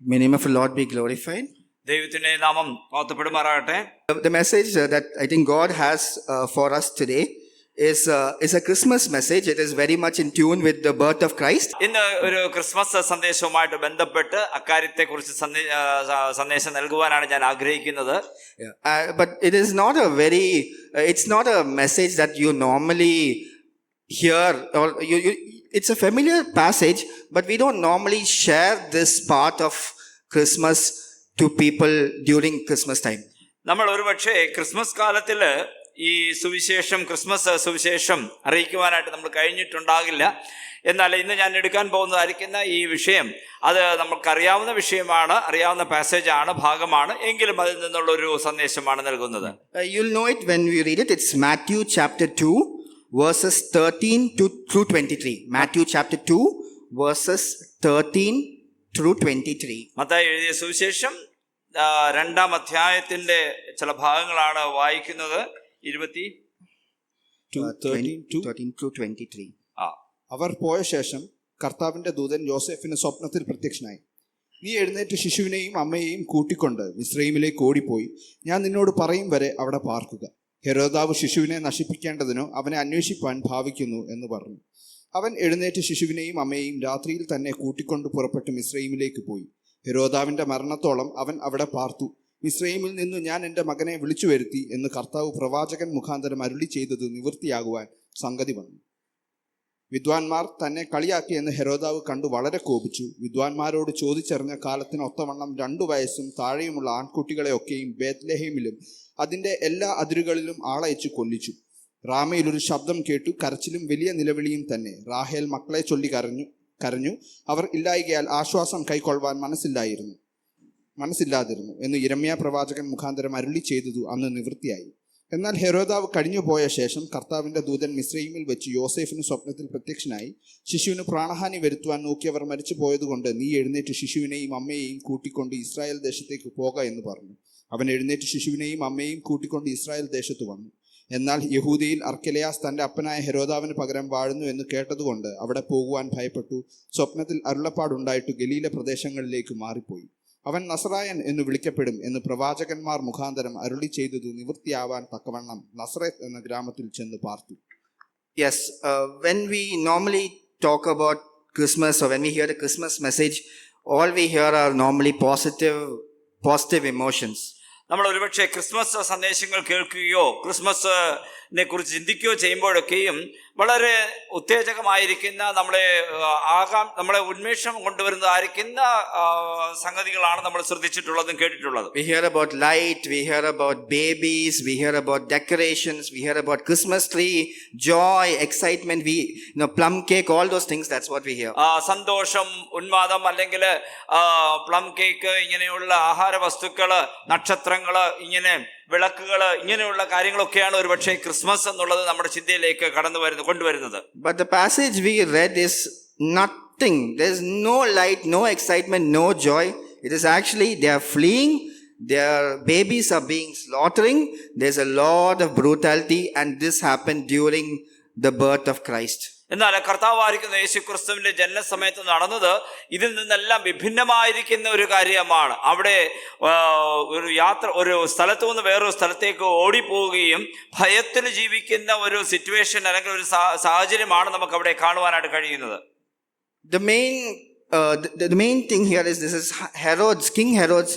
May the name of the Lord be glorified. ദൈവത്തിന്റെ നാമം മഹത്വപ്പെടുമാറാകട്ടെ. The message that I think God has for us today is a Christmas message. It is very much in tune with the birth of Christ. ഇന്ന് ഒരു Christmas സന്ദേശവുമായിട്ട് ബന്ധപ്പെട്ട് അക്കാര്യത്തെക്കുറിച്ച് സന്ദേശം നൽകുവാനാണ് ഞാൻ ആഗ്രഹിക്കുന്നത്. But it is not a very, it's not a message that you normally hear, or it's a familiar passage, but we don't normally share this part of Christmas to people during Christmas time. നമ്മൾ ഒരുപക്ഷെ Christmas കാലത്തില് ഈ Christmas സുവിശേഷം അറിയിക്കുവാനായിട്ട് നമ്മൾ കഴിഞ്ഞിട്ടുണ്ടാകില്ല. എന്നാൽ ഇന്ന് ഞാൻ എടുക്കാൻ പോകുന്നതായിരിക്കുന്ന ഈ വിഷയം അത് നമുക്കറിയാവുന്ന വിഷയമാണ്, അറിയാവുന്ന പാസേജാണ്, ഭാഗമാണ്. എങ്കിലും അതിൽ നിന്നുള്ള ഒരു സന്ദേശമാണ് നൽകുന്നത്. You'll know it when we read it. It's Matthew chapter 2 verses 13 through 23. Matthew chapter 2 verses 13 through 23. Mathai എഴുതിയ സുവിശേഷം 2-ാം അധ്യായത്തിന്റെ ചില ഭാഗങ്ങളാണ് വായിക്കുന്നത്. 13 through 23. അവർ പോയ ശേഷം കർത്താവിന്റെ ദൂതൻ യോസേഫിന് സ്വപ്നത്തിൽ പ്രത്യക്ഷനായി. നീ എഴുന്നേറ്റ് ശിശുവിനെയും അമ്മയെയും കൂട്ടിക്കൊണ്ട് മിസ്രയീമിലേക്ക് ഓടിപ്പോയി, ഞാൻ നിന്നോട് പറയും വരെ അവിടെ പാർക്കുക. ഹെരോദാവ് ശിശുവിനെ നശിപ്പിക്കേണ്ടതിനോ അവനെ അന്വേഷിപ്പാൻ ഭാവിക്കുന്നു എന്ന് പറഞ്ഞു. അവൻ എഴുന്നേറ്റ് ശിശുവിനെയും അമ്മയെയും രാത്രിയിൽ തന്നെ കൂട്ടിക്കൊണ്ട് പുറപ്പെട്ട് മിസ്രയീമിലേക്ക് പോയി. ഹെരോദാവിന്റെ മരണത്തോളം അവൻ അവിടെ പാർത്തു. മിസ്രയീമിൽ നിന്നു ഞാൻ എൻ്റെ മകനെ വിളിച്ചു വരുത്തി എന്ന് കർത്താവ് പ്രവാചകൻ മുഖാന്തരം അരുളി ചെയ്തത് നിവൃത്തിയാകുവാൻ സംഗതി വന്നു. വിദ്വാൻമാർ തന്നെ കളിയാക്കിയെന്ന് ഹെരോദാവ് കണ്ടു വളരെ കോപിച്ചു. വിദ്വാൻമാരോട് ചോദിച്ചറിഞ്ഞ കാലത്തിന് ഒത്തവണ്ണം 2 വയസ്സും താഴെയുമുള്ള ആൺകുട്ടികളെയൊക്കെയും ബേത്ലഹേമിലും അതിൻ്റെ എല്ലാ അതിരുകളിലും ആളയച്ചു കൊല്ലിച്ചു. റാമയിലൊരു ശബ്ദം കേട്ടു, കരച്ചിലും വലിയ നിലവിളിയും തന്നെ. റാഹേൽ മക്കളെ ചൊല്ലി കരഞ്ഞു. അവർ ഇല്ലായികയാൽ ആശ്വാസം കൈക്കൊള്ളുവാൻ മനസ്സില്ലാതിരുന്നു എന്ന് യിരെമ്യാ പ്രവാചകൻ മുഖാന്തരം അരുളി ചെയ്തതു അന്ന് നിവൃത്തിയായി. എന്നാൽ ഹെരോദാവ് കഴിഞ്ഞു പോയ ശേഷം കർത്താവിന്റെ ദൂതൻ മിസ്രയീമിൽ വെച്ച് യോസേഫിന് സ്വപ്നത്തിൽ പ്രത്യക്ഷനായി. ശിശുവിന് പ്രാണഹാനി വരുത്തുവാൻ നോക്കിയവർ മരിച്ചു പോയതുകൊണ്ട് നീ എഴുന്നേറ്റ് ശിശുവിനെയും അമ്മയെയും കൂട്ടിക്കൊണ്ട് ഇസ്രായേൽ ദേശത്തേക്ക് പോക എന്ന് പറഞ്ഞു. അവൻ എഴുന്നേറ്റ് ശിശുവിനെയും അമ്മയെയും കൂട്ടിക്കൊണ്ട് ഇസ്രായേൽ ദേശത്ത് വന്നു. എന്നാൽ യഹൂദയിൽ അർക്കെലയാസ് തന്റെ അപ്പനായ ഹെരോദാവിന് പകരം വാഴുന്നു എന്ന് കേട്ടതുകൊണ്ട് അവിടെ പോകുവാൻ ഭയപ്പെട്ടു. സ്വപ്നത്തിൽ അരുളപ്പാടുണ്ടായിട്ട് ഗലീല പ്രദേശങ്ങളിലേക്ക് മാറിപ്പോയി. അവൻ നസറായൻ എന്ന് വിളിക്കപ്പെടും എന്ന് പ്രവാചകന്മാർ മുഖാന്തരം അരുളി ചെയ്തതു നിവൃത്തിയാവാൻ തക്കവണ്ണം നസറേത്ത് എന്ന ഗ്രാമത്തിൽ ചെന്ന് പാർത്തു. Yes, when we normally talk about Christmas, or when we hear the Christmas message, all we hear are normally positive emotions. നമ്മൾ ഒരുപക്ഷെ ക്രിസ്മസ് സന്ദേശങ്ങൾ കേൾക്കുകയോ ക്രിസ്മസിനെ കുറിച്ച് ചിന്തിക്കുകയോ ചെയ്യുമ്പോഴൊക്കെയും വളരെ ഉത്തേജകമായിരിക്കുന്ന നമ്മളെ ഉന്മേഷം കൊണ്ടുവരുന്നതായിരിക്കുന്ന സംഗതികളാണ് നമ്മൾ ശ്രദ്ധിച്ചിട്ടുള്ളതും കേട്ടിട്ടുള്ളതും. We hear about light, we hear about babies, we hear about decorations, we hear about Christmas tree, joy, excitement, plum cake, all those things, that's what we hear. സന്തോഷം, ഉന്മാദം, അല്ലെങ്കിൽ പ്ലം കേക്ക്, ഇങ്ങനെയുള്ള ആഹാര വസ്തുക്കള്, നക്ഷത്രങ്ങള്, ഇങ്ങനെ വിളക്കുകള്, ഇങ്ങനെയുള്ള കാര്യങ്ങളൊക്കെയാണ് ഒരുപക്ഷെ ക്രിസ്മസ് എന്നുള്ളത് നമ്മുടെ ചിന്തയിലേക്ക് കൊണ്ടുവരുന്നത്. But the passage we read is nothing. There's no light, no excitement, no joy. It is actually they are fleeing, their babies are being slaughtering. There's a lot of brutality, and this happened during the birth of Christ. എന്നാൽ കർത്താവായിരിക്കുന്ന യേശു ക്രിസ്തുവിന്റെ ജനനസമയത്ത് നടന്നത് ഇതിൽ നിന്നെല്ലാം വിഭിന്നമായിരിക്കുന്ന ഒരു കാര്യമാണ്. അവിടെ ഒരു സ്ഥലത്തു നിന്ന് വേറൊരു സ്ഥലത്തേക്ക് ഓടിപ്പോവുകയും ഭയത്തിൽ ജീവിക്കുന്ന ഒരു സിറ്റുവേഷൻ അല്ലെങ്കിൽ ഒരു സാഹചര്യമാണ് നമുക്ക് അവിടെ കാണുവാനായിട്ട് കഴിയുന്നത്. The main thing here is this is King Herod's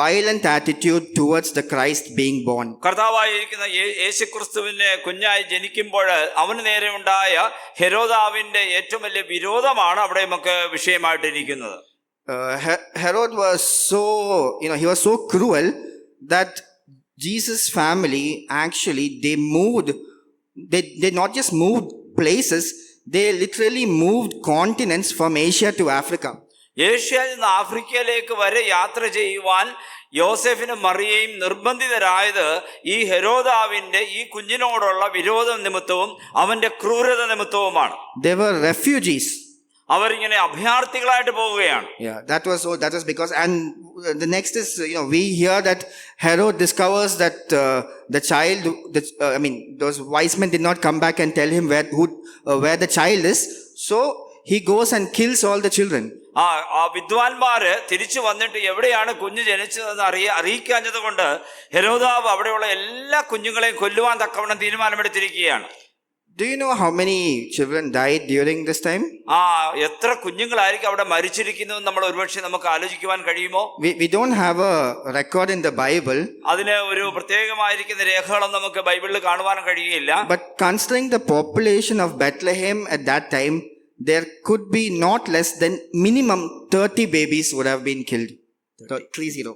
violent attitude towards the Christ being born. കർത്താവായിരിക്കുന്ന യേശുക്രിസ്തുവിനെ കുഞ്ഞായി ജനിക്കുമ്പോൾ അവന് നേരെ ഉണ്ടായ ഹെരോദാവിന്റെ ഏറ്റവും വലിയ വിരോധമാണ് അവിടെ നമുക്ക് വിഷയമായിട്ടിരിക്കുന്നത്. Herod was he was so cruel that Jesus' family actually they not just moved places, they literally moved continents from Asia to Africa. ഏഷ്യയിൽ നിന്ന് ആഫ്രിക്കയിലേക്ക് വരെ യാത്ര ചെയ്യുവാൻ യോസെഫിനും മറിയയും നിർബന്ധിതരായത് ഈ ഹെരോദാവിന്റെ ഈ കുഞ്ഞിനോടുള്ള വിരോധം നിമിത്തവും അവന്റെ ക്രൂരത നിമിത്തവുമാണ്. They were refugees. അവരിങ്ങനെ അഭയാർത്ഥികളായിട്ട് പോവുകയാണ്. That was because, and the next is we hear that Herod discovers that the child, those wise men did not come back and tell him where the child is. So he goes and kills all the children. ആ വിദ്വാൻമാര് തിരിച്ചു വന്നിട്ട് എവിടെയാണ് കുഞ്ഞ് ജനിച്ചതെന്ന് അറിയിക്കാഞ്ഞത് കൊണ്ട് ഹെരോദാവ് അവിടെയുള്ള എല്ലാ കുഞ്ഞുങ്ങളെയും കൊല്ലുവാൻ തക്കവണ്ണം തീരുമാനമെടുത്തിരിക്കുകയാണ്. Do you know how many children died during this time? എത്ര കുഞ്ഞുങ്ങളായിരിക്കും അവിടെ മരിച്ചിരിക്കുന്നത് നമ്മൾ ഒരുപക്ഷെ നമുക്ക് ആലോചിക്കുവാൻ കഴിയുമോ? We don't have a record in the Bible. അതിന് ഒരു പ്രത്യേകമായിരിക്കുന്ന രേഖകളും നമുക്ക് ബൈബിളിൽ കാണുവാൻ കഴിയുകയില്ല. But considering the population of Bethlehem at that time, there could be not less than minimum 30 babies would have been killed. 30.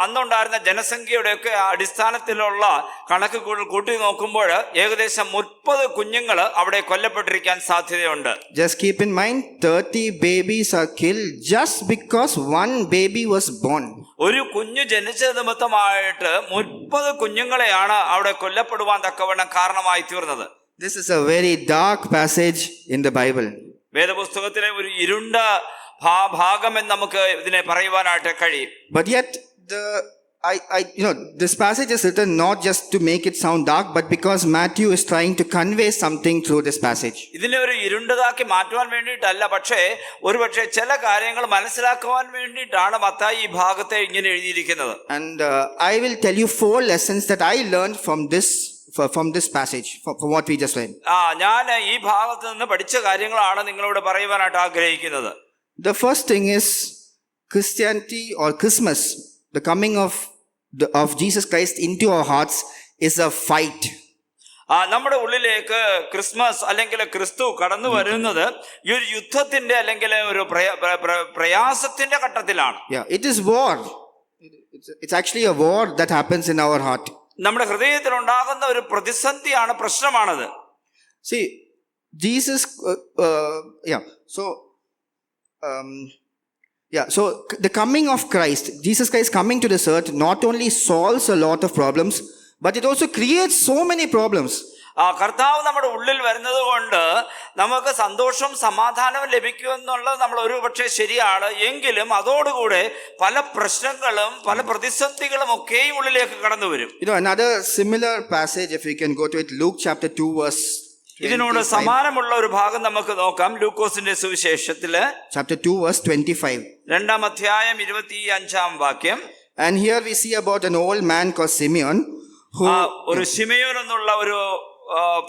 അന്നുണ്ടായിരുന്ന ജനസംഖ്യയുടെയൊക്കെ അടിസ്ഥാനത്തിലുള്ള കണക്ക് കൂട്ടി നോക്കുമ്പോൾ ഏകദേശം 30 കുഞ്ഞുങ്ങൾ അവിടെ കൊല്ലപ്പെട്ടിരിക്കാൻ സാധ്യതയുണ്ട്. Just keep in mind, 30 babies are killed just because one baby was born. ഒരു കുഞ്ഞു ജനിച്ച നിമിത്തമായിട്ട് 30 കുഞ്ഞുങ്ങളെയാണ് അവിടെ കൊല്ലപ്പെടുവാൻ തക്കവണ്ണം കാരണമായി തീർന്നത്. This is a very dark passage in the Bible. വേദപുസ്തകത്തിലെ ഒരു ഇരുണ്ട ഭാഗം എന്ന് നമുക്ക് ഇതിനെ പറയുവാനായിട്ട് കഴിയും. But yet this passage is written not just to make it sound dark, but because Matthew is trying to convey something through this passage. ഇതിനെ ഒരു ഇരുണ്ടതാക്കി മാറ്റുവാൻ വേണ്ടിയിട്ടല്ല, പക്ഷേ ഒരുപക്ഷെ ചില കാര്യങ്ങൾ മനസ്സിലാക്കുവാൻ വേണ്ടിയിട്ടാണ് മത്തായി ഈ ഭാഗത്തെ ഇങ്ങനെ എഴുതിയിരിക്കുന്നത്. And I will tell you 4 lessons that I learned from this passage, from what we just read. ഞാൻ ഈ ഭാഗത്ത് നിന്ന് പഠിച്ച കാര്യങ്ങളാണ് നിങ്ങളോട് പറയുവാനായിട്ട് ആഗ്രഹിക്കുന്നത്. The first thing is Christianity or Christmas, the coming of Jesus Christ into our hearts is a fight. നമ്മുടെ ഉള്ളിലേക്ക് ക്രിസ്മസ് അല്ലെങ്കിൽ ക്രിസ്തു കടന്നു വരുന്നത് ഈ ഒരു യുദ്ധത്തിന്റെ അല്ലെങ്കിൽ ഒരു പ്രയാസത്തിന്റെ ഘട്ടത്തിലാണ്. It is war. It's actually a war that happens in our heart. നമ്മുടെ ഹൃദയത്തിൽ ഉണ്ടാകുന്ന ഒരു പ്രതിസന്ധിയാണ്, പ്രശ്നമാണത്. See, Jesus so the coming of Christ, Jesus Christ coming to this earth, not only solves a lot of problems, but it also creates so many problems. കർത്താവ് നമ്മുടെ ഉള്ളിൽ വരുന്നത് കൊണ്ട് നമുക്ക് സന്തോഷവും സമാധാനവും ലഭിക്കുമെന്നുള്ളത് നമ്മൾ ഒരു പക്ഷേ ശരിയാണ്. എങ്കിലും അതോടുകൂടെ പല പ്രശ്നങ്ങളും പല പ്രതിസന്ധികളും ഒക്കെയും ഉള്ളിലേക്ക് കടന്നു വരും. Another similar passage, if we can go to it, Luke chapter 2 verse 25. ഇതിനോട് സമാനമുള്ള ഒരു ഭാഗം നമുക്ക് നോക്കാം. ലൂക്കോസിന്റെ സുവിശേഷത്തില് chapter 2 verse 25. 2-ാം അധ്യായം 25-ാം വാക്യം. And here we see about an old man called Simeon, who ഒരു ശിമയോൻ എന്നുള്ള ഒരു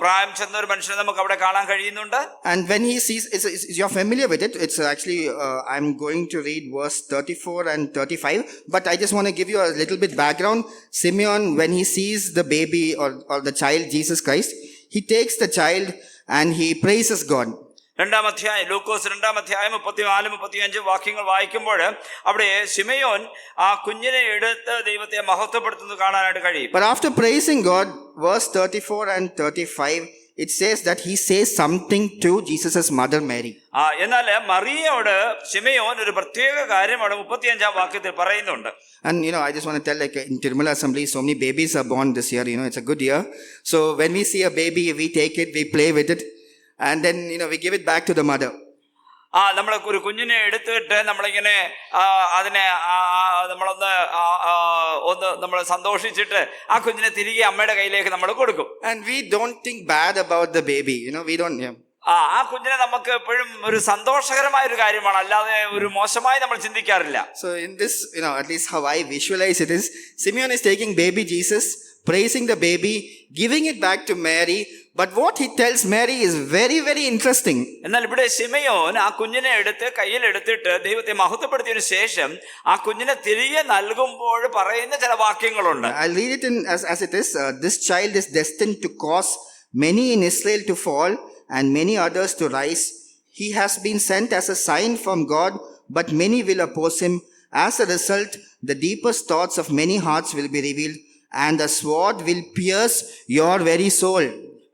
പ്രായം ചെന്ന ഒരു മനുഷ്യനെ നമുക്ക് അവിടെ കാണാൻ കഴിയുന്നുണ്ട്. And when he sees, you're familiar with it, it's actually I'm going to read verse 34 and 35, but I just want to give you a little bit background. Simeon, when he sees the baby or the child Jesus Christ, he takes the child and he praises God. 2-ാം അധ്യായം ലൂക്കോസ് 2-ാം അധ്യായം 34-35 വാക്യങ്ങൾ വായിക്കുമ്പോൾ അവിടെ ശിമയോൻ ആ കുഞ്ഞിനെ എടുത്ത് ദൈവത്തെ മഹത്വപ്പെടുത്തുന്നത് കാണാനായിട്ട് കഴിയും. But after praising God, verse 34 and 35, it says that he says something to Jesus' mother Mary. എന്നാൽ മറിയയോട് ശിമയോൻ ഒരു പ്രത്യേക കാര്യം അവിടെ 35-ാം വാക്യത്തിൽ പറയുന്നുണ്ട്. And I just want to tell, like in Tirumala Assembly, so many babies are born this year. It's a good year. So when we see a baby, we take it, we play with it, and then we give it back to the mother. നമ്മൾ ഒരു കുഞ്ഞിനെ എടുത്തിട്ട് നമ്മളിങ്ങനെ അതിനെ നമ്മൾ സന്തോഷിച്ചിട്ട് ആ കുഞ്ഞിനെ തിരികെ അമ്മയുടെ കയ്യിലേക്ക് നമ്മൾ കൊടുക്കും. And we don't think bad about the baby. We don't. ആ കുഞ്ഞിനെ നമുക്ക് എപ്പോഴും ഒരു സന്തോഷകരമായ ഒരു കാര്യമാണ്, അല്ലാതെ ഒരു മോശമായി നമ്മൾ ചിന്തിക്കാറില്ല. So in this, at least how I visualize it is, Simeon is taking baby Jesus, praising the baby, giving it back to Mary. But what he tells Mary is very, very interesting. എന്നാൽ ഇവിടെ ശിമയോൻ ആ കുഞ്ഞിനെ എടുത്ത് കയ്യിൽ എടുത്തിട്ട് ദൈവത്തെ മഹത്വപ്പെടുത്തിയതിനു ശേഷം ആ കുഞ്ഞിനെ തിരികെ നൽകുമ്പോൾ പറയുന്ന ചില വാക്യങ്ങളുണ്ട്. I'll read it as it is. This child is destined to cause many in Israel to fall and many others to rise. He has been sent as a sign from God, but many will oppose him. As a result, the deepest thoughts of many hearts will be revealed, and the sword will pierce your very soul.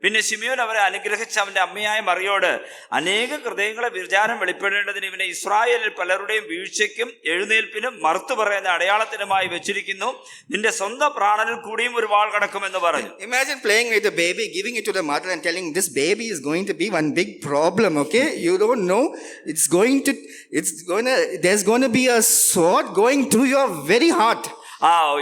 പിന്നെ ശിമയോൻ അവരെ അനുഗ്രഹിച്ച അവന്റെ അമ്മയായ മറിയോട് അനേക ഹൃദയങ്ങളെ വിചാരം വെളിപ്പെടേണ്ടതിന് ഇവനെ ഇസ്രായേലിൽ പലരുടെയും വീഴ്ചയ്ക്കും എഴുന്നേൽപ്പിനും മറുത്തു പറയുന്ന അടയാളത്തിനുമായി വെച്ചിരിക്കുന്നു. നിന്റെ സ്വന്തം പ്രാണനിൽ കൂടിയും ഒരു വാൾ കടക്കുമെന്ന് പറഞ്ഞു. Imagine playing with the baby, giving it to the mother and telling this baby is going to be one big problem. Okay, you don't know, there's going to be a sword going through your very heart.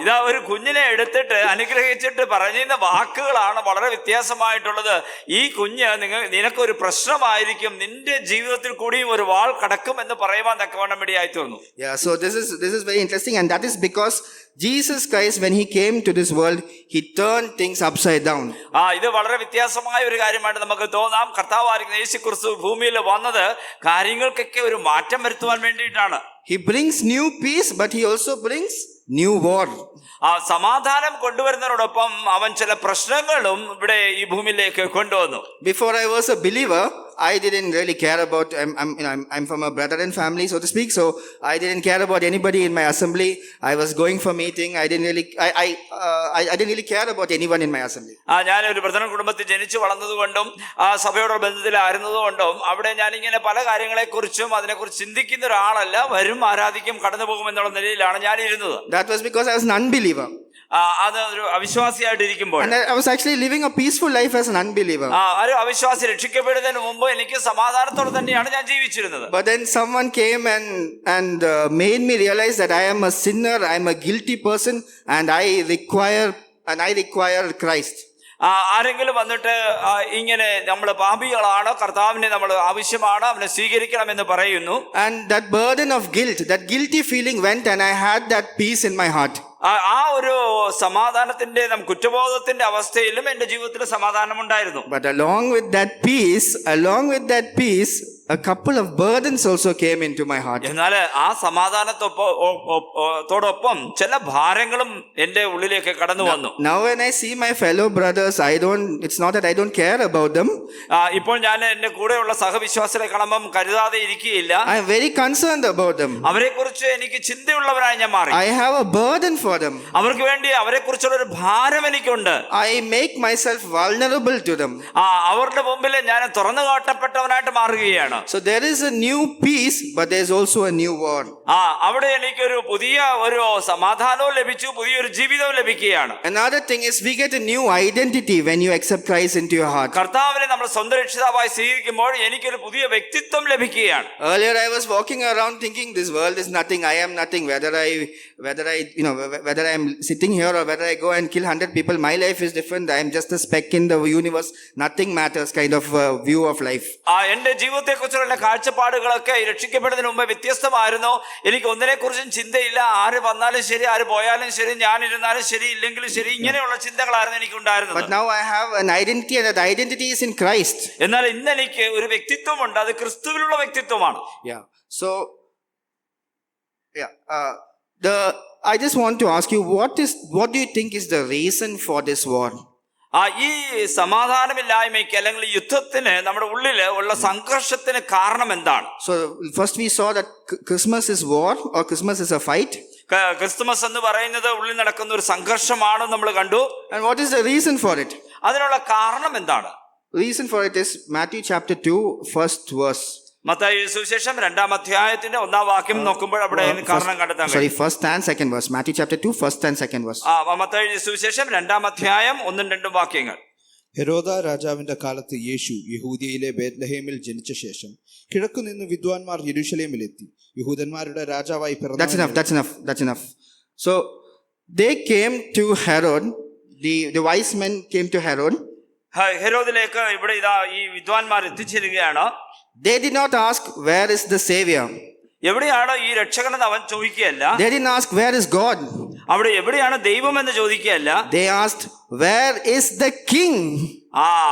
ഇതാ ഒരു കുഞ്ഞിനെ എടുത്തിട്ട് അനുഗ്രഹിച്ചിട്ട് പറയുന്ന വാക്കുകളാണ് വളരെ വ്യത്യാസമായിട്ടുള്ളത്. ഈ കുഞ്ഞ് നിനക്കൊരു പ്രശ്നമായിരിക്കും, നിന്റെ ജീവിതത്തിൽ കൂടിയും ഒരു വാൾ കടക്കും എന്ന് പറയുവാൻ തക്കവണ്ണം ഇടയായി തീർന്നു. Yeah, so this is very interesting, and that is because Jesus Christ, when he came to this world, he turned things upside down. ഇത് വളരെ വ്യത്യാസമായ ഒരു കാര്യമായിട്ട് നമുക്ക് തോന്നാം. കർത്താവായിരിക്കുന്ന യേശുക്രിസ്തു ഭൂമിയിൽ വന്നത് കാര്യങ്ങൾക്കൊക്കെ ഒരു മാറ്റം വരുത്തുവാൻ വേണ്ടിയിട്ടാണ്. He brings new peace, but he also brings new war. സമാധാനം കൊണ്ടുവരുന്നതിനോടൊപ്പം അവൻ ചില പ്രശ്നങ്ങളും ഇവിടെ ഈ ഭൂമിയിലേക്ക് കൊണ്ടുവന്നു. Before I was a believer, I didn't really care about. I'm from a brethren family, so to speak. So I didn't care about anybody in my assembly. I was going for meeting. I didn't really care about anyone in my assembly. ഞാൻ ഒരു brethren കുടുംബത്തിൽ ജനിച്ചു വളർന്നതുകൊണ്ടും സഭയോട് ബന്ധത്തിലായിരുന്നതുകൊണ്ടും അവിടെ ഞാനിങ്ങനെ പല കാര്യങ്ങളെക്കുറിച്ചും അതിനെക്കുറിച്ച് ചിന്തിക്കുന്ന ഒരാളല്ല. വരും, ആരാധിക്കും, കടന്നു പോകും എന്നുള്ള നിലയിലാണ് ഞാൻ ഇരുന്നത്. That was because I was an unbeliever. അത് ഒരു അവിശ്വാസിയായിട്ടിരിക്കുമ്പോൾ And I was actually living a peaceful life as an unbeliever. ഒരു അവിശ്വാസി രക്ഷിക്കപ്പെടുന്നതിന് മുമ്പ് എനിക്ക് സമാധാനത്തോടെ തന്നെയാണ് ഞാൻ ജീവിച്ചിരുന്നത്. But then someone came and made me realize that I am a sinner, I am a guilty person, and I require Christ. ആരെങ്കിലും വന്നിട്ട് ഇങ്ങനെ നമ്മൾ പാപികളാണ്, കർത്താവിനെ നമ്മൾ ആവശ്യമാണ്, അവനെ സ്വീകരിക്കണമെന്ന് പറയുന്നു. And that burden of guilt, that guilty feeling went, and I had that peace in my heart. ഒരു സമാധാനത്തിന്റെ കുറ്റബോധത്തിന്റെ അവസ്ഥയിലും എന്റെ ജീവിതത്തിൽ സമാധാനം ഉണ്ടായിരുന്നു. But along with that peace, a couple of burdens also came into my heart. എന്നാൽ ആ സമാധാനത്തോടൊപ്പം ചില ഭാരങ്ങളും എന്റെ ഉള്ളിലേക്ക് കടന്നു വന്നു. Now when I see my fellow brothers, it's not that I don't care about them. ഇപ്പോൾ ഞാൻ എന്റെ കൂടെയുള്ള സഹവിശ്വാസികളെ കാണുമ്പം കരുതാതെ ഇരിക്കുകയില്ല. I am very concerned about them. അവരെ കുറിച്ച് എനിക്ക് ചിന്തയുള്ളവരായി ഞാൻ മാറി. I have a burden for them. അവർക്ക് വേണ്ടി അവരെ കുറിച്ചുള്ള ഒരു ഭാരം എനിക്കുണ്ട്. I make myself vulnerable to them. അവരുടെ മുമ്പിൽ ഞാൻ തുറന്നു കാട്ടപ്പെട്ടവനായിട്ട് മാറുകയാണ്. So there is a new peace, but there is also a new war. അവിടെ എനിക്കൊരു പുതിയ ഒരു സമാധാനവും ലഭിച്ചു, പുതിയൊരു ജീവിതവും ലഭിക്കുകയാണ്. Another thing is we get a new identity when you accept Christ into your heart. കർത്താവിനെ നമ്മൾ സ്വന്തം രക്ഷിതാവായി സ്വീകരിക്കുമ്പോൾ എനിക്കൊരു പുതിയ വ്യക്തിത്വം ലഭിക്കുകയാണ്. Earlier I was walking around thinking this world is nothing, I am nothing, whether I am sitting here or whether I go and kill 100 people, my life is different, I am just a speck in the universe, nothing matters kind of view of life. എന്റെ ജീവിതത്തെ കുറിച്ചുള്ള കാഴ്ചപ്പാടുകളൊക്കെ രക്ഷിക്കപ്പെടുന്നതിന് മുമ്പ് വ്യത്യസ്തമായിരുന്നു. എനിക്ക് ഒന്നിനെ കുറിച്ചും ചിന്തയില്ല. ആര് വന്നാലും ശരി, ആര് പോയാലും ശരി, ഞാൻ ഇരുന്നാലും ശരി, ഇല്ലെങ്കിലും ശരി, ഇങ്ങനെയുള്ള ചിന്തകളായിരുന്നു എനിക്കുണ്ടായിരുന്നത്. But now I have an identity, and that identity is in Christ. എന്നാൽ ഇന്ന് എനിക്ക് ഒരു വ്യക്തിത്വമുണ്ട്, അത് ക്രിസ്തുവിലുള്ള വ്യക്തിത്വമാണ്. I just want to ask you, what do you think is the reason for this war? ഈ സമാധാനമില്ലായ്മയ്ക്ക് അല്ലെങ്കിൽ യുദ്ധത്തിന് നമ്മുടെ ഉള്ളില് ഉള്ള സംഘർഷത്തിന് കാരണം എന്താണ്? So first we saw that Christmas is war, or Christmas is a fight. Christmas എന്ന് പറയുന്നത് ഉള്ളിൽ നടക്കുന്ന ഒരു സംഘർഷമാണ് നമ്മൾ കണ്ടു. And what is the reason for it? അതിനുള്ള കാരണം എന്താണ്? Reason for it is Matthew chapter 2 first verse. Mathai സുവിശേഷം 2-ാം അധ്യായത്തിന്റെ 1-ാം വാക്യം നോക്കുമ്പോൾ അവിടെ കാരണം കണ്ടെത്താൻ കഴിയും. First and second verse. Matthew chapter 2 first and second verse. Mathai സുവിശേഷം 2-ാം അധ്യായം 1-2 വാക്യങ്ങൾ. ഹെരോദ രാജാവിന്റെ കാലത്ത് യേശു യഹൂദിയയിലെ ബേത്ലഹേമിൽ ജനിച്ച ശേഷം കിഴക്കുനിന്ന് വിദ്വാൻമാർ യെരൂശലേമിലെത്തി. യഹൂദന്മാരുടെ രാജാവായി പിറന്ന. That's enough. So they came to Herod. The wise men came to Herod. ഹെരോദിലേക്ക് ഇവിടെ ഇതാ ഈ വിദ്വാൻമാർ എത്തിച്ചേരുകയാണ്. They did not ask, where is the Savior? എവിടെയാണ് ഈ രക്ഷകനെന്ന് അവൻ ചോദിക്കുകയല്ല. They didn't ask, where is God? അവിടെ എവിടെയാണ് ദൈവം എന്ന് ചോദിക്കുകയല്ല. They asked, where is the king?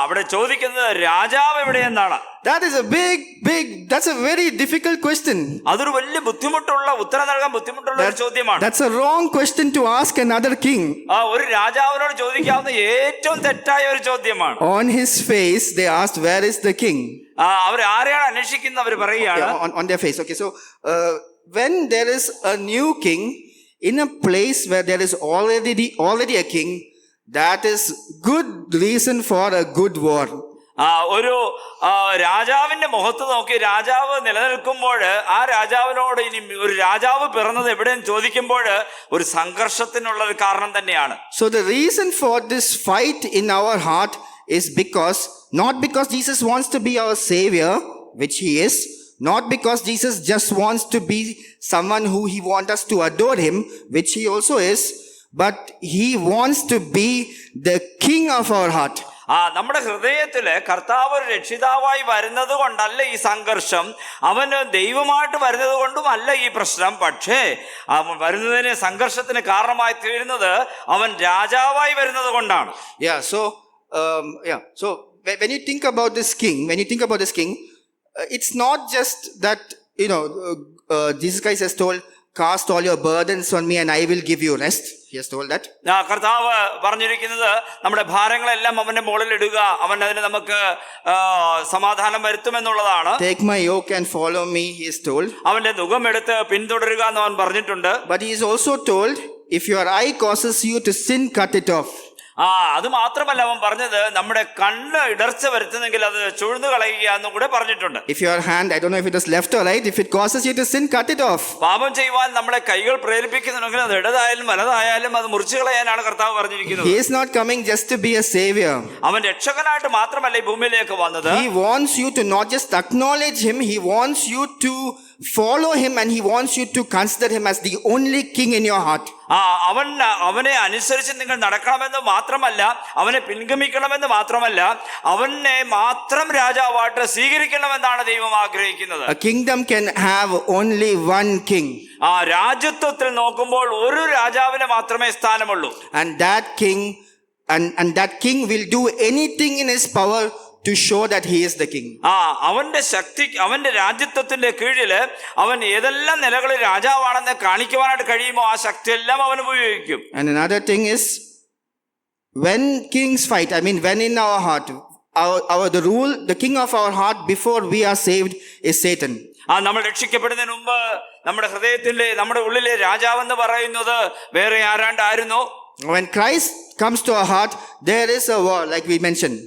അവിടെ ചോദിക്കുന്നത് രാജാവ് എവിടെയെന്നാണ്. That's a very difficult question. അതൊരു വലിയ ബുദ്ധിമുട്ടുള്ള, ഉത്തരം നൽകാൻ ബുദ്ധിമുട്ടുള്ള ഒരു ചോദ്യമാണ്. That's a wrong question to ask another king. ഒരു രാജാവിനോട് ചോദിക്കാവുന്ന ഏറ്റവും തെറ്റായ ഒരു ചോദ്യമാണ്. On his face they asked, where is the king? അവർ ആരെയാണ് അന്വേഷിക്കുന്നത് അവർ പറയുകയാണ്. On their face. Okay, so when there is a new king in a place where there is already a king, that is good reason for a good war. ഒരു രാജാവിന്റെ മുഖത്ത് നോക്കി രാജാവ് നിലനിൽക്കുമ്പോൾ ആ രാജാവിനോട് ഇനി ഒരു രാജാവ് പിറന്നത് എവിടെയെന്ന് ചോദിക്കുമ്പോൾ ഒരു സംഘർഷത്തിനുള്ള ഒരു കാരണം തന്നെയാണ്. So the reason for this fight in our heart is not because Jesus wants to be our savior, which he is, Not because Jesus just wants to be someone who he wants us to adore him, which he also is, but he wants to be the king of our heart. നമ്മുടെ ഹൃദയത്തില് കർത്താവ് ഒരു രക്ഷിതാവായി വരുന്നത് കൊണ്ടല്ല ഈ സംഘർഷം, അവന് ദൈവമായിട്ട് വരുന്നത് കൊണ്ടുമല്ല ഈ പ്രശ്നം. പക്ഷേ അവൻ വരുന്നതിന് സംഘർഷത്തിന് കാരണമായി തീരുന്നത് അവൻ രാജാവായി വരുന്നത് കൊണ്ടാണ്. So when you think about this king, it's not just that, Jesus Christ has told, cast all your burdens on me and I will give you rest. He has told that. കർത്താവ് പറഞ്ഞിരിക്കുന്നത് നമ്മുടെ ഭാരങ്ങളെല്ലാം അവന്റെ മുകളിൽ ഇടുക, അവൻ അതിന് നമുക്ക് സമാധാനം വരുത്തുമെന്നുള്ളതാണ്. Take my yoke and follow me, he is told. അവന്റെ നുകം എടുത്ത് പിന്തുടരുക എന്ന് അവൻ പറഞ്ഞിട്ടുണ്ട്. But he is also told, if your eye causes you to sin, cut it off. അത് മാത്രമല്ല അവൻ പറഞ്ഞത്, നമ്മുടെ കണ്ണ് ഇടർച്ച വരുത്തുന്നെങ്കിൽ അത് ചുഴ്ന്നു കളയുക എന്നും കൂടെ പറഞ്ഞിട്ടുണ്ട്. If your hand, I don't know if it is left or right, if it causes you to sin, cut it off. പാപം ചെയ്യുവാൻ നമ്മളെ കൈകൾ പ്രേരിപ്പിക്കുന്നുണ്ടെങ്കിൽ അത് ഇടതായാലും വലതായാലും അത് മുറിച്ചു കളയാനാണ് കർത്താവ് പറഞ്ഞിരിക്കുന്നത്. He is not coming just to be a savior. അവൻ രക്ഷകനായിട്ട് മാത്രമല്ല ഈ ഭൂമിയിലേക്ക് വന്നത്. He wants you to not just acknowledge him, he wants you to follow him and he wants you to consider him as the only king in your heart. അവനെ അനുസരിച്ച് നിങ്ങൾ നടക്കണമെന്ന് മാത്രമല്ല, അവനെ പിൻഗമിക്കണമെന്ന് മാത്രമല്ല, അവനെ മാത്രം രാജാവായിട്ട് സ്വീകരിക്കണമെന്നാണ് ദൈവം ആഗ്രഹിക്കുന്നത്. A kingdom can have only one king. രാജ്യത്വത്തിൽ നോക്കുമ്പോൾ ഒരു രാജാവിന് മാത്രമേ സ്ഥാനമുള്ളൂ. And that king will do anything in his power to show that he is the king. അവന്റെ ശക്തി, അവന്റെ രാജ്യത്വത്തിന്റെ കീഴില് അവൻ ഏതെല്ലാം നിലകളിൽ രാജാവാണെന്ന് കാണിക്കുവാനായിട്ട് കഴിയുമോ ആ ശക്തിയെല്ലാം അവൻ ഉപയോഗിക്കും. And another thing is, when kings fight, when in our heart, the king of our heart before we are saved is Satan. നമ്മൾ രക്ഷിക്കപ്പെടുന്നതിന് മുമ്പ് നമ്മുടെ ഹൃദയത്തിന്റെ, നമ്മുടെ ഉള്ളിലെ രാജാവെന്ന് പറയുന്നത് വേറെ ആരാണ്ടായിരുന്നു? When Christ comes to our heart, there is a war, like we mentioned.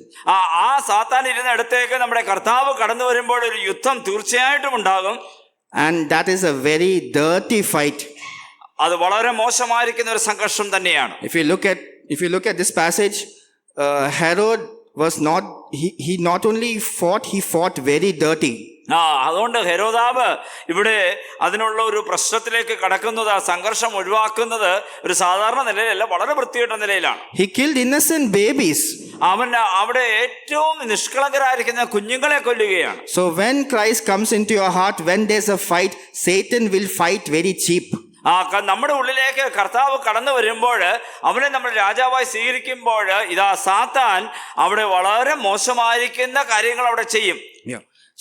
സാത്താൻ ഇരുന്ന അടുത്തേക്ക് നമ്മുടെ കർത്താവ് കടന്നു വരുമ്പോൾ ഒരു യുദ്ധം തീർച്ചയായിട്ടും ഉണ്ടാകും. And that is a very dirty fight. അത് വളരെ മോശമായിരിക്കുന്ന ഒരു സംഘർഷം തന്നെയാണ്. If you look at this passage, Herod was not, he not only fought, he fought very dirty. അതുകൊണ്ട് ഹെരോദാവ് ഇവിടെ അതിനുള്ള ഒരു പ്രശ്നത്തിലേക്ക് കടക്കുന്നത്, സംഘർഷം ഒഴിവാക്കുന്നത് ഒരു സാധാരണ നിലയിലല്ല, വളരെ വൃത്തികെട്ട നിലയിലാണ്. He killed innocent babies. അവൻ അവിടെ ഏറ്റവും നിഷ്കളങ്കരായിരിക്കുന്ന കുഞ്ഞുങ്ങളെ കൊല്ലുകയാണ്. So when Christ comes into your heart, when there's a fight, Satan will fight very cheap. നമ്മുടെ ഉള്ളിലേക്ക് കർത്താവ് കടന്നു വരുമ്പോൾ, അവനെ നമ്മൾ രാജാവായി സ്വീകരിക്കുമ്പോൾ, ഇതാ സാത്താൻ അവിടെ വളരെ മോശമായിരിക്കുന്ന കാര്യങ്ങൾ അവിടെ ചെയ്യും.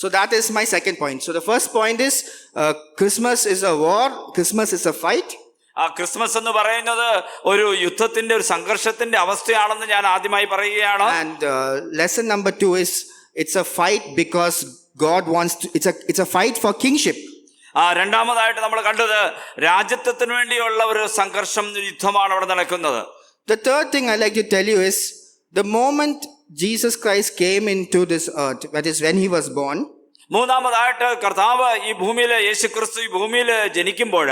So that is my second point. So the first point is, Christmas is a war, Christmas is a fight. Christmas എന്ന് പറയുന്നത് ഒരു യുദ്ധത്തിന്റെ, ഒരു സംഘർഷത്തിന്റെ അവസ്ഥയാണെന്ന് ഞാൻ ആദ്യമായി പറയുകയാണ്. And lesson number 2 is, it's a fight because God wants to, it's a fight for kingship. രണ്ടാമതായിട്ട് നമ്മൾ കണ്ടത് രാജ്യത്വത്തിന് വേണ്ടിയുള്ള ഒരു സംഘർഷം, യുദ്ധമാണ് അവിടെ നടക്കുന്നത്. The third thing I like to tell you is, the moment Jesus Christ came into this earth, that is when he was born. മൂന്നാമതായിട്ട് കർത്താവ് ഈ ഭൂമിയിൽ, യേശുക്രിസ്തു ഈ ഭൂമിയിൽ ജനിക്കുമ്പോൾ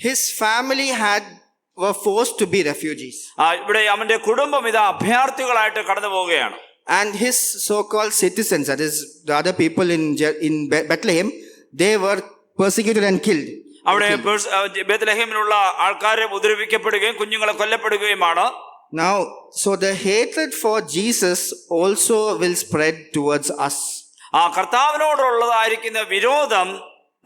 his family were forced to be refugees. ഇവിടെ അവന്റെ കുടുംബം ഇതാ അഭയാർത്ഥികളായിട്ട് കടന്നു പോവുകയാണ്. And his so-called citizens, that is the other people in Bethlehem, they were persecuted and killed. അവിടെ ബേത്ലഹേമിലുള്ള ആൾക്കാരെ ഉപദ്രവിക്കപ്പെടുകയും കുഞ്ഞുങ്ങളെ കൊല്ലപ്പെടുകയുമാണ്. Now, so the hatred for Jesus also will spread towards us. കർത്താവിനോടുള്ളതായിരിക്കുന്ന വിരോധം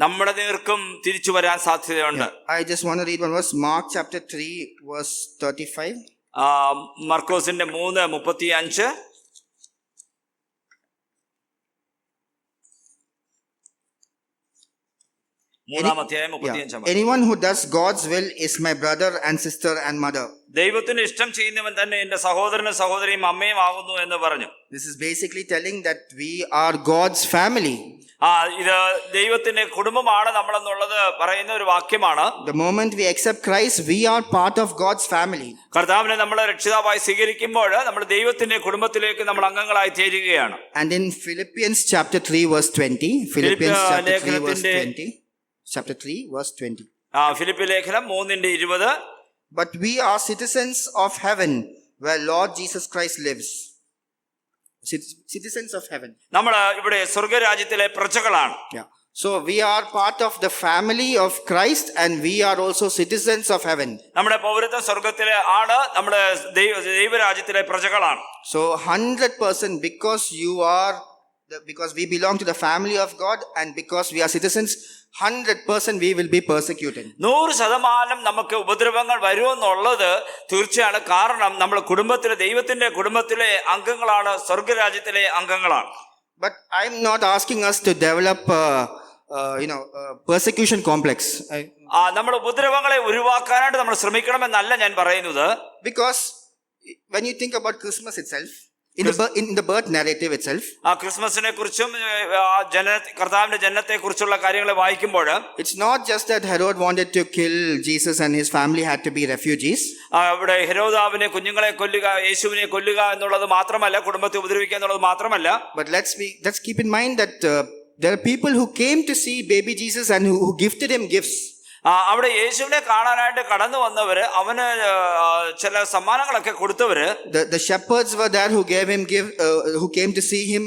നമ്മുടെ നേർക്കും തിരിച്ചു വരാൻ സാധ്യതയുണ്ട്. I just want to read one verse, Mark chapter 3 verse 35. മർക്കോസിന്റെ 3:35. Anyone who does God's will is my brother and sister and mother. ദൈവത്തിന് ഇഷ്ടം ചെയ്യുന്നവൻ തന്നെ എന്റെ സഹോദരനും സഹോദരിയും അമ്മയും ആകുന്നു എന്ന് പറഞ്ഞു. This is basically telling that we are God's family. ഇത് ദൈവത്തിന്റെ കുടുംബമാണ് നമ്മളെന്നുള്ളത് പറയുന്ന ഒരു വാക്യമാണ്. The moment we accept Christ, we are part of God's family. കർത്താവിനെ നമ്മൾ രക്ഷിതാവായി സ്വീകരിക്കുമ്പോൾ നമ്മൾ ദൈവത്തിന്റെ കുടുംബത്തിലേക്ക് നമ്മൾ അംഗങ്ങളായി ചേരുകയാണ്. And in Philippians chapter 3 verse 20, Philippians chapter 3 verse 20. Chapter 3 verse 20. Philippi ലേഖനം 3:20. But we are citizens of heaven, where Lord Jesus Christ lives. Citizens of heaven. നമ്മൾ ഇവിടെ സ്വർഗരാജ്യത്തിലെ പ്രജകളാണ്. So we are part of the family of Christ and we are also citizens of heaven. നമ്മുടെ പൗരത്വം സ്വർഗത്തിലെ ആണ്, നമ്മുടെ ദൈവരാജ്യത്തിലെ പ്രജകളാണ്. So 100% because we belong to the family of God and because we are citizens, 100% we will be persecuted. 100% നമുക്ക് ഉപദ്രവങ്ങൾ വരുമെന്നുള്ളത് തീർച്ചയാണ്. കാരണം നമ്മൾ ദൈവത്തിന്റെ കുടുംബത്തിലെ അംഗങ്ങളാണ്, സ്വർഗരാജ്യത്തിലെ അംഗങ്ങളാണ്. But I'm not asking us to develop persecution complex. നമ്മൾ ഉപദ്രവങ്ങളെ ഒഴിവാക്കാനായിട്ട് നമ്മൾ ശ്രമിക്കണമെന്നല്ല ഞാൻ പറയുന്നത്. Because when you think about Christmas itself, in the birth narrative itself, ക്രിസ്മസിനെ കുറിച്ചും കർത്താവിന്റെ ജനനത്തെ കുറിച്ചുള്ള കാര്യങ്ങളെ വായിക്കുമ്പോൾ it's not just that Herod wanted to kill Jesus and his family had to be refugees. അവിടെ ഹെരോദാവിനെ, കുഞ്ഞുങ്ങളെ കൊല്ലുക, യേശുവിനെ കൊല്ലുക എന്നുള്ളത് മാത്രമല്ല, കുടുംബത്തെ ഉപദ്രവിക്കുക എന്നുള്ളത് മാത്രമല്ല. But let's keep in mind that there are people who came to see baby Jesus and who gifted him gifts. അവിടെ യേശുവിനെ കാണാനായിട്ട് കടന്നു വന്നവര്, അവന് ചില സമ്മാനങ്ങളൊക്കെ കൊടുത്തവര്. The shepherds were there who came to see him.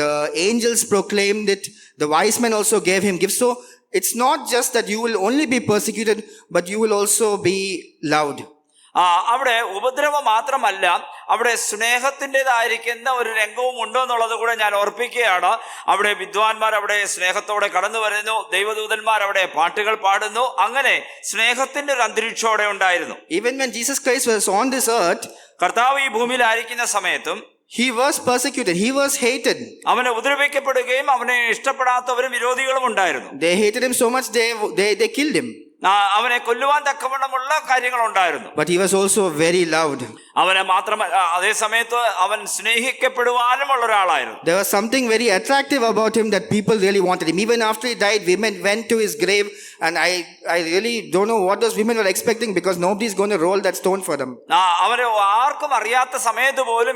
The angels proclaimed it. The wise men also gave him gifts. So it's not just that you will only be persecuted, but you will also be loved. അവിടെ ഉപദ്രവം മാത്രമല്ല, അവിടെ സ്നേഹത്തിൻ്റെതായിരിക്കുന്ന ഒരു രംഗവും ഉണ്ടോ എന്നുള്ളത് കൂടെ ഞാൻ ഓർപ്പിക്കുകയാണ്. അവിടെ വിദ്വാൻമാർ അവിടെ സ്നേഹത്തോടെ കടന്നു വരുന്നു, ദൈവദൂതന്മാർ അവിടെ പാട്ടുകൾ പാടുന്നു. അങ്ങനെ സ്നേഹത്തിന്റെ ഒരു അന്തരീക്ഷം അവിടെ ഉണ്ടായിരുന്നു. Even when Jesus Christ was on this earth, കർത്താവ് ഈ ഭൂമിയിലായിരിക്കുന്ന സമയത്തും he was persecuted, he was hated. അവനെ ഉപദ്രവിക്കപ്പെടുകയും അവനെ ഇഷ്ടപ്പെടാത്തവരും വിരോധികളും ഉണ്ടായിരുന്നു. They hated him so much they killed him. അവനെ കൊല്ലുവാൻ തക്കവണ്ണമുള്ള കാര്യങ്ങൾ ഉണ്ടായിരുന്നു. But he was also very loved. അവനെ മാത്രമല്ല, അതേ സമയത്ത് അവൻ സ്നേഹിക്കപ്പെടുവാനുമുള്ള ഒരാളായിരുന്നു. There was something very attractive about him that people really wanted him. Even after he died, women went to his grave, and I really don't know what those women were expecting, because nobody is going to roll that stone for them. അവനെ ആർക്കും അറിയാത്ത സമയത്ത് പോലും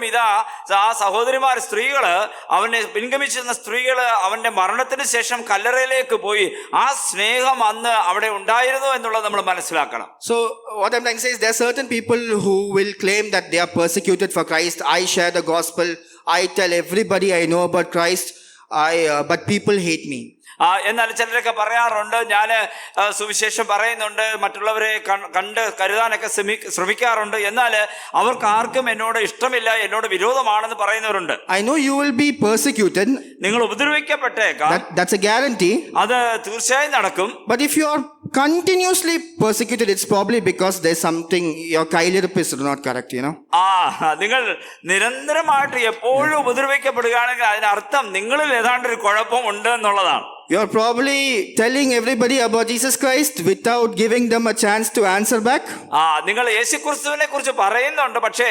സഹോദരിമാർ, സ്ത്രീകള്, അവനെ പിൻഗമിച്ചിരുന്ന സ്ത്രീകള് അവന്റെ മരണത്തിന് ശേഷം കല്ലറയിലേക്ക് പോയി. ആ സ്നേഹം അന്ന് അവിടെ ഉണ്ടായിരുന്നു എന്നുള്ളത് നമ്മൾ മനസ്സിലാക്കണം. So what I'm trying to say is there are certain people who will claim that they are persecuted for Christ. I share the gospel, I tell everybody I know about Christ, but people hate me. എന്നാൽ ചിലരൊക്കെ പറയാറുണ്ട്, ഞാൻ സുവിശേഷം പറയുന്നുണ്ട്, മറ്റുള്ളവരെ കണ്ട് കരുതാനൊക്കെ ശ്രമിക്കാറുണ്ട്, എന്നാൽ അവർക്ക് ആർക്കും എന്നോട് ഇഷ്ടമില്ല, എന്നോട് വിരോധമാണെന്ന് പറയുന്നവരുണ്ട്. I know you will be persecuted. നിങ്ങൾ ഉപദ്രവിക്കപ്പെട്ടേക്കാം, that's a guarantee. അത് തീർച്ചയായും നടക്കും. But if you are continuously persecuted, it's probably because there's something, your kailirip is not correct, നിങ്ങൾ നിരന്തരമായിട്ട് എപ്പോഴും ഉപദ്രവിക്കപ്പെടുകയാണെങ്കിൽ അതിനർത്ഥം നിങ്ങളിൽ ഏതാണ്ട് ഒരു കുഴപ്പം ഉണ്ട് എന്നുള്ളതാണ്. You're probably telling everybody about Jesus Christ without giving them a chance to answer back. നിങ്ങൾ യേശുക്രിസ്തുവിനെ കുറിച്ച് പറയുന്നുണ്ട്, പക്ഷേ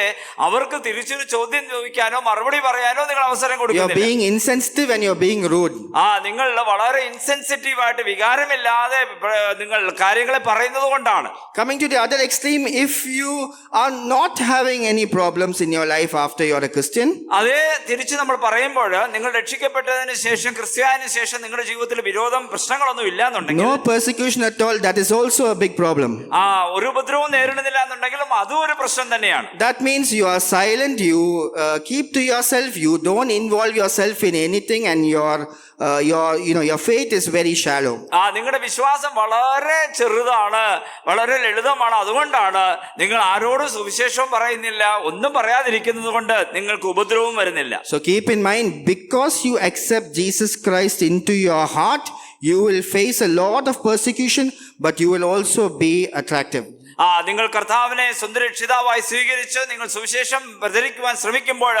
അവർക്ക് തിരിച്ചൊരു ചോദ്യം ചോദിക്കാനോ മറുപടി പറയാനോ നിങ്ങൾ അവസരം കൊടുക്കുന്നില്ല. You're being insensitive and you're being rude. നിങ്ങൾ വളരെ ഇൻസെൻസിറ്റീവ് ആയിട്ട്, വികാരമില്ലാതെ നിങ്ങൾ കാര്യങ്ങളെ പറയുന്നത് കൊണ്ടാണ്. Coming to the other extreme, if you are not having any problems in your life after you're a Christian, അതേ തിരിച്ച് നമ്മൾ പറയുമ്പോൾ, നിങ്ങൾ രക്ഷിക്കപ്പെട്ടതിന് ശേഷം, ക്രിസ്ത്യാനിന് ശേഷം നിങ്ങളുടെ ജീവിതത്തിൽ വിരോധം, പ്രശ്നങ്ങളൊന്നും ഇല്ലാന്നുണ്ടെങ്കിൽ, no persecution at all, that is also a big problem. ഒരു ഉപദ്രവവും നേരിടുന്നില്ല എന്നുണ്ടെങ്കിലും അതും ഒരു പ്രശ്നം തന്നെയാണ്. That means you are silent, you keep to yourself, you don't involve yourself in anything, and your faith is very shallow. നിങ്ങളുടെ വിശ്വാസം വളരെ ചെറുതാണ്, വളരെ ലളിതമാണ്. അതുകൊണ്ടാണ് നിങ്ങൾ ആരോടും സുവിശേഷവും പറയുന്നില്ല, ഒന്നും പറയാതിരിക്കുന്നത് കൊണ്ട് നിങ്ങൾക്ക് ഉപദ്രവവും വരുന്നില്ല. So keep in mind, because you accept Jesus Christ into your heart, you will face a lot of persecution, but you will also be attractive. നിങ്ങൾ കർത്താവിനെ സ്വന്തം രക്ഷിതാവായി സ്വീകരിച്ച് നിങ്ങൾ സുവിശേഷം പ്രചരിക്കുവാൻ ശ്രമിക്കുമ്പോൾ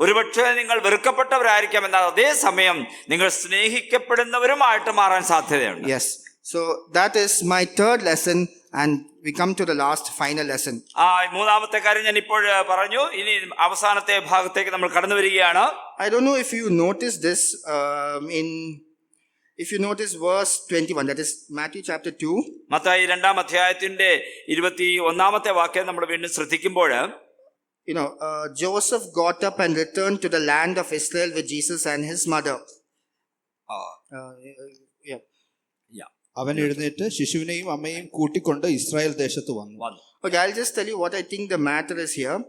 ഒരുപക്ഷെ നിങ്ങൾ വെറുക്കപ്പെട്ടവരായിരിക്കാം, എന്നാൽ അതേസമയം നിങ്ങൾ സ്നേഹിക്കപ്പെടുന്നവരുമായിട്ട് മാറാൻ സാധ്യതയുണ്ട്. Yes. So that is my third lesson, and we come to the last final lesson. മൂന്നാമത്തെ കാര്യം ഞാൻ ഇപ്പോൾ പറഞ്ഞു. ഇനി അവസാനത്തെ ഭാഗത്തേക്ക് നമ്മൾ കടന്നു വരികയാണ്. I don't know if you noticed this if you notice verse 21, that is Matthew chapter 2. Mathai 2-ാം അധ്യായത്തിന്റെ 21-ാമത്തെ വാക്യം നമ്മൾ വീണ്ടും ശ്രദ്ധിക്കുമ്പോൾ, Joseph got up and returned to the land of Israel with Jesus and his mother. അവൻ എഴുന്നേറ്റ് ശിശുവിനെയും അമ്മയെയും കൂട്ടിക്കൊണ്ട് ഇസ്രായേൽ ദേശത്ത് വന്നു. Okay, I'll just tell you what I think the matter is here.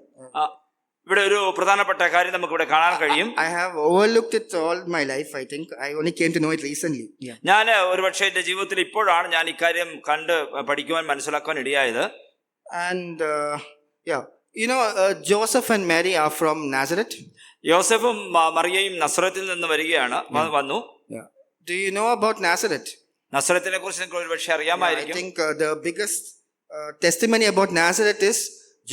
ഇവിടെ ഒരു പ്രധാനപ്പെട്ട കാര്യം നമുക്ക് ഇവിടെ കാണാൻ കഴിയും. I have overlooked it all my life, I think. I only came to know it recently. Yeah. ഞാൻ ഒരുപക്ഷെ എന്റെ ജീവിതത്തിൽ ഇപ്പോഴാണ് ഞാൻ ഇക്കാര്യം കണ്ട് പഠിക്കുവാൻ മനസ്സിലാക്കുവാൻ ഇടയായത്. And yeah, you know, Joseph and Mary are from Nazareth. യോസെഫും മറിയയും നസ്രത്തിൽ നിന്ന് വരികയാണ് വന്നു. Yeah. Do you know about Nazareth? നസ്രത്തിനെ കുറിച്ച് നിങ്ങൾക്ക് ഒരുപക്ഷെ I അറിയാമായിരിക്കും. think the biggest testimony about Nazareth is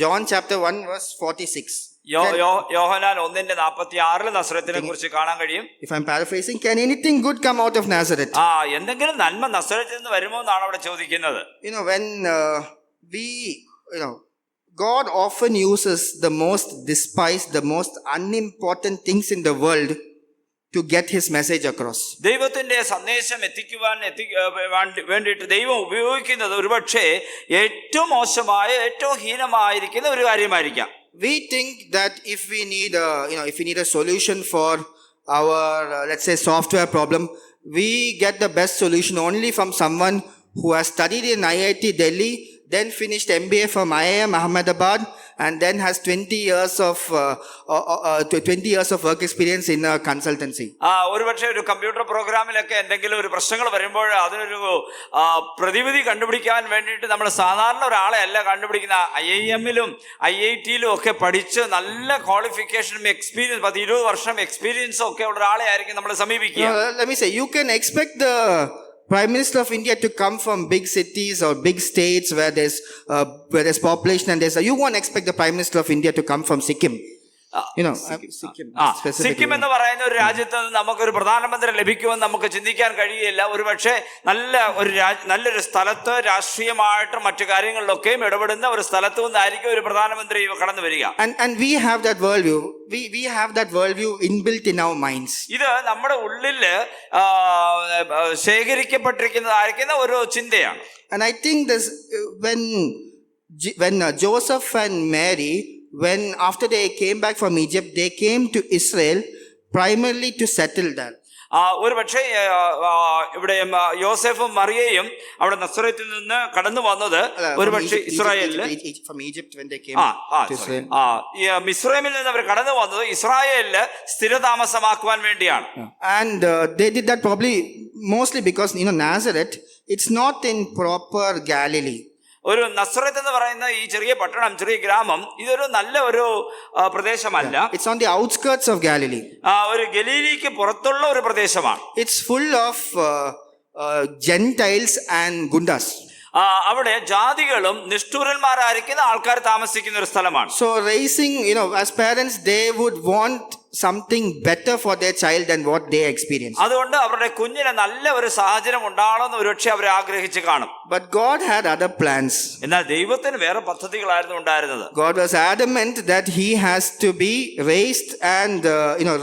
John chapter 1 verse 46. യോഹന്നാൻ 1:46 നസ്രത്തിനെ കുറിച്ച് കാണാൻ കഴിയും. If I'm paraphrasing, can anything good come out of Nazareth? എന്തെങ്കിലും നന്മ നസ്രത്തിൽ നിന്ന് വരുമോ എന്നാണ് അവിടെ ചോദിക്കുന്നത്. You know, when you know, God often uses the most despised, the most unimportant things in the world to get his message across. ദൈവത്തിന്റെ സന്ദേശം എത്തിക്കുവാൻ വേണ്ടിയിട്ട് ദൈവം ഉപയോഗിക്കുന്നത് ഒരുപക്ഷെ ഏറ്റവും മോശമായ ഏറ്റവും ഹീനമായിരിക്കുന്ന ഒരു കാര്യമായിരിക്കാം. We think that if we need a solution for our let's say software problem, we get the best solution only from someone who has studied in IIT Delhi, then finished MBA from IIM Ahmedabad, and then has 20 years of work experience in a consultancy. ഒരുപക്ഷെ ഒരു computer പ്രോഗ്രാമിലൊക്കെ എന്തെങ്കിലും ഒരു പ്രശ്നങ്ങൾ വരുമ്പോൾ അതിനൊരു പ്രതിവിധി കണ്ടുപിടിക്കാൻ വേണ്ടിയിട്ട് നമ്മൾ സാധാരണ ഒരാളെ അല്ല കണ്ടുപിടിക്കുന്ന. IIM-ലും IIT-ലും ഒക്കെ പഠിച്ച് നല്ല ക്വാളിഫിക്കേഷനും എക്സ്പീരിയൻസ് 10-20 വർഷം എക്സ്പീരിയൻസും ഒക്കെ ഉള്ള ഒരാളെ ആയിരിക്കും നമ്മൾ സമീപിക്കുക. Let me say, you can expect the Prime Minister of India to come from big cities or big states where there's population and you won't expect the Prime Minister of India to come from Sikkim. You know, Sikkim. Sikkim എന്ന് പറയുന്ന ഒരു രാജ്യത്ത് നിന്ന് നമുക്കൊരു പ്രധാനമന്ത്രി ലഭിക്കുമെന്ന് നമുക്ക് ചിന്തിക്കാൻ കഴിയില്ല. ഒരുപക്ഷെ നല്ലൊരു സ്ഥലത്ത് രാഷ്ട്രീയമായിട്ടും മറ്റു കാര്യങ്ങളിലൊക്കെയും ഇടപെടുന്ന ഒരു സ്ഥലത്ത് നിന്നായിരിക്കും ഒരു പ്രധാനമന്ത്രി കടന്നു വരിക. And we have that worldview. We have that worldview inbuilt in our minds. ഇത് നമ്മുടെ ഉള്ളില് ശേഖരിക്കപ്പെട്ടിരിക്കുന്നതായിരിക്കുന്ന ഒരു ചിന്തയാണ്. And I think this when Joseph and Mary, when after they came back from Egypt, they came to Israel primarily to settle there. ഒരു പക്ഷേ ഇവിടെ യോസെഫും മറിയയും അവിടെ നസ്രത്തിൽ നിന്ന് കടന്നു വന്നത് ഒരു പക്ഷേ ഇസ്രായേലിൽ മിസ്രൈമിൽ നിന്ന് അവർ കടന്നു വന്നത് ഇസ്രായേലില് സ്ഥിരതാമസമാക്കുവാൻ വേണ്ടിയാണ്. And they did that probably mostly because Nazareth, it's not in proper Galilee. ഒരു നസ്രത്ത് എന്ന് പറയുന്ന ഈ ചെറിയ പട്ടണം, ചെറിയ ഗ്രാമം, ഇതൊരു നല്ല ഒരു പ്രദേശമല്ല. It's on the outskirts of Galilee. ഒരു ഗലീലിക്ക് പുറത്തുള്ള ഒരു പ്രദേശമാണ്. It's full of Gentiles and Gundas. അവിടെ ജാതികളും നിഷ്ഠൂരന്മാരായിരിക്കുന്ന ആൾക്കാർ താമസിക്കുന്ന ഒരു സ്ഥലമാണ്. So raising, as parents, they would want something better for their child than what they experience. അതുകൊണ്ട് അവരുടെ കുഞ്ഞിന് നല്ല ഒരു സാഹചര്യം ഉണ്ടാകണമെന്ന് ഒരുപക്ഷെ അവർ ആഗ്രഹിച്ചു കാണും. But God had other plans. എന്നാൽ ദൈവത്തിന് വേറെ പദ്ധതികളായിരുന്നു ഉണ്ടായിരുന്നത്. God was adamant that he has to be raised and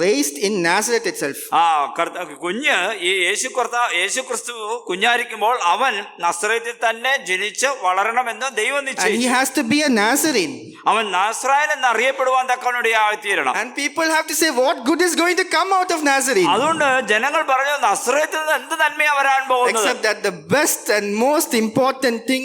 raised in Nazareth itself. കുഞ്ഞ് ഈ യേശുക്രിസ്തു കുഞ്ഞായിരിക്കുമ്പോൾ അവൻ നസ്രത്തിൽ തന്നെ ജനിച്ച് വളരണമെന്ന് ദൈവം നിശ്ചയിച്ചു. And he has to be a Nazarene. അവൻ നാസ്രായൻ എന്ന് അറിയപ്പെടുവാൻ തക്കവണ്ണം. And people have to say, what good is going to come out of Nazarene? അതുകൊണ്ട് ജനങ്ങൾ പറഞ്ഞു നസ്രത്തിൽ നിന്ന് എന്ത് നന്മയാ വരാൻ പോകുന്നത്? Except that the best and most important thing,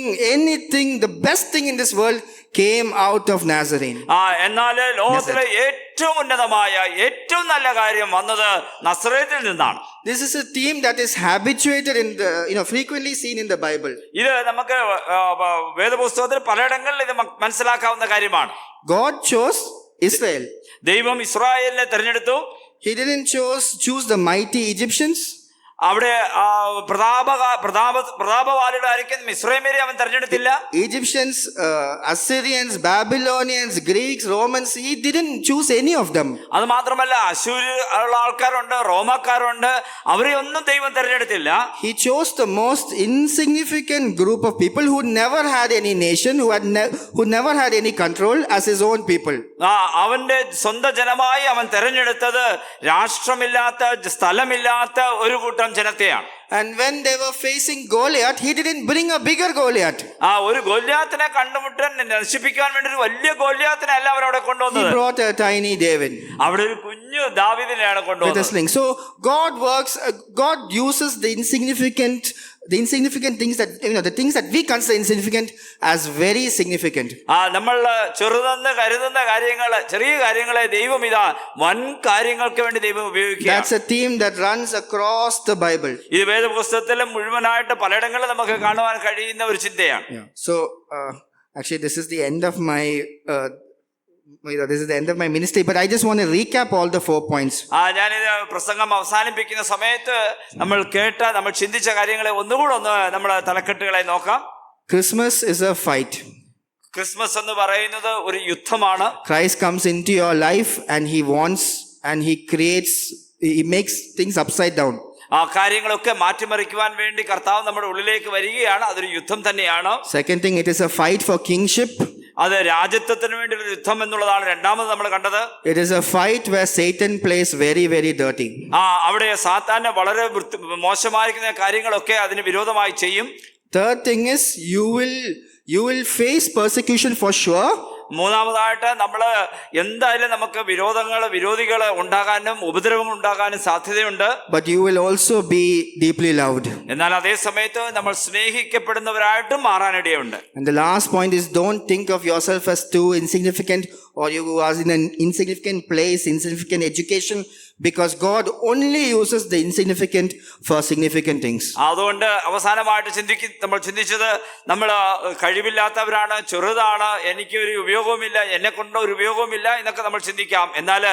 the best thing in this world came out of Nazarene. എന്നാൽ ലോകത്തിലെ ഏറ്റവും ഉന്നതമായ ഏറ്റവും നല്ല കാര്യം വന്നത് നസ്രത്തിൽ നിന്നാണ്. This is a theme that is habituated in the frequently seen in the Bible. ഇത് നമുക്ക് വേദപുസ്തകത്തിൽ പലയിടങ്ങളിൽ ഇത് മനസ്സിലാക്കാവുന്ന കാര്യമാണ്. God chose Israel. ദൈവം ഇസ്രായേലിനെ തിരഞ്ഞെടുത്തു. He didn't choose the mighty Egyptians. അവിടെ പ്രതാപവാലികളായിരിക്കും മിസ്രൈമിനെ അവൻ തെരഞ്ഞെടുത്തില്ല. Egyptians, Assyrians, Babylonians, Greeks, Romans, he didn't choose any of them. അത് മാത്രമല്ല അശൂരിലുള്ള ആൾക്കാരുണ്ട്, റോമക്കാരുണ്ട്, അവരെ ഒന്നും ദൈവം തെരഞ്ഞെടുത്തില്ല. He chose the most insignificant group of people who never had any nation, who never had any control as his own people. അവന്റെ സ്വന്തം ജനമായി അവൻ തെരഞ്ഞെടുത്തത് രാഷ്ട്രമില്ലാത്ത, സ്ഥലമില്ലാത്ത ഒരു കൂട്ടം ജനത്തെയാണ്. And when they were facing Goliath, he didn't bring a bigger Goliath. ഒരു ഗോലിയാത്തിനെ കണ്ടുമുട്ടാൻ നശിപ്പിക്കാൻ വേണ്ടി ഒരു വലിയ ഗോലിയാത്തിനെ അല്ല അവർ അവിടെ കൊണ്ടുവന്നത്. He brought a tiny David. അവിടെ ഒരു കുഞ്ഞു ദാവീദിനെയാണ് കൊണ്ടുവന്നത്. So God uses the insignificant, the insignificant things that, the things that we consider insignificant as very significant. നമ്മൾ ചെറുതെന്ന് കരുതുന്ന കാര്യങ്ങൾ, ചെറിയ കാര്യങ്ങളെ ദൈവം ഇതാ വൻ കാര്യങ്ങൾക്ക് വേണ്ടി ദൈവം ഉപയോഗിക്കുക. That's a theme that runs across the Bible. ഇത് വേദപുസ്തകത്തിലും മുഴുവനായിട്ട് പലയിടങ്ങളിലും നമുക്ക് കാണുവാൻ കഴിയുന്ന ഒരു ചിന്തയാണ്. So actually this is the end of my this is the end of my ministry, but I just want to recap all the 4 points. ഞാനിത് പ്രസംഗം അവസാനിപ്പിക്കുന്ന സമയത്ത് നമ്മൾ ചിന്തിച്ച കാര്യങ്ങളെ ഒന്നുകൂടെ നമ്മൾ തലക്കെട്ടുകളെ നോക്കാം. Christmas is a fight. Christmas എന്ന് പറയുന്നത് ഒരു യുദ്ധമാണ്. Christ comes into your life and he wants and he makes things upside down. കാര്യങ്ങളൊക്കെ മാറ്റിമറിക്കുവാൻ വേണ്ടി കർത്താവ് നമ്മുടെ ഉള്ളിലേക്ക് വരികയാണ്. അതൊരു യുദ്ധം തന്നെയാണ്. Second thing, it is a fight for kingship. അത് രാജ്യത്വത്തിന് വേണ്ടി ഒരു യുദ്ധം എന്നുള്ളതാണ് രണ്ടാമത് നമ്മൾ കണ്ടത്. It is a fight where Satan plays very, very dirty. അവിടെ സാത്താന് വളരെ മോശമായിരിക്കുന്ന കാര്യങ്ങളൊക്കെ അതിന് വിരോധമായി ചെയ്യും. Third thing is you will face persecution for sure. മൂന്നാമതായിട്ട് നമ്മൾ എന്തായാലും നമുക്ക് വിരോധികൾ ഉണ്ടാകാനും ഉപദ്രവങ്ങൾ ഉണ്ടാകാനും സാധ്യതയുണ്ട്. But you will also be deeply loved. എന്നാൽ അതേ സമയത്ത് നമ്മൾ സ്നേഹിക്കപ്പെടുന്നവരായിട്ടും മാറാനിടയുണ്ട്. And the last point is, don't think of yourself as too insignificant or you are in an insignificant place, insignificant education, because God only uses the insignificant for significant things. അതുകൊണ്ട് അവസാനമായിട്ട് നമ്മൾ ചിന്തിച്ചത് നമ്മൾ കഴിവില്ലാത്തവരാണ്, ചെറുതാണ്, എനിക്കൊരു ഉപയോഗവുമില്ല, എന്നെ കൊണ്ട് ഒരു ഉപയോഗവുമില്ല എന്നൊക്കെ നമ്മൾ ചിന്തിക്കാം. എന്നാൽ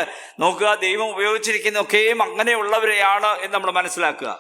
നോക്കുക, ദൈവം ഉപയോഗിച്ചിരിക്കുന്നതൊക്കെയും അങ്ങനെയുള്ളവരെയാണ് എന്ന് നമ്മൾ മനസ്സിലാക്കുക.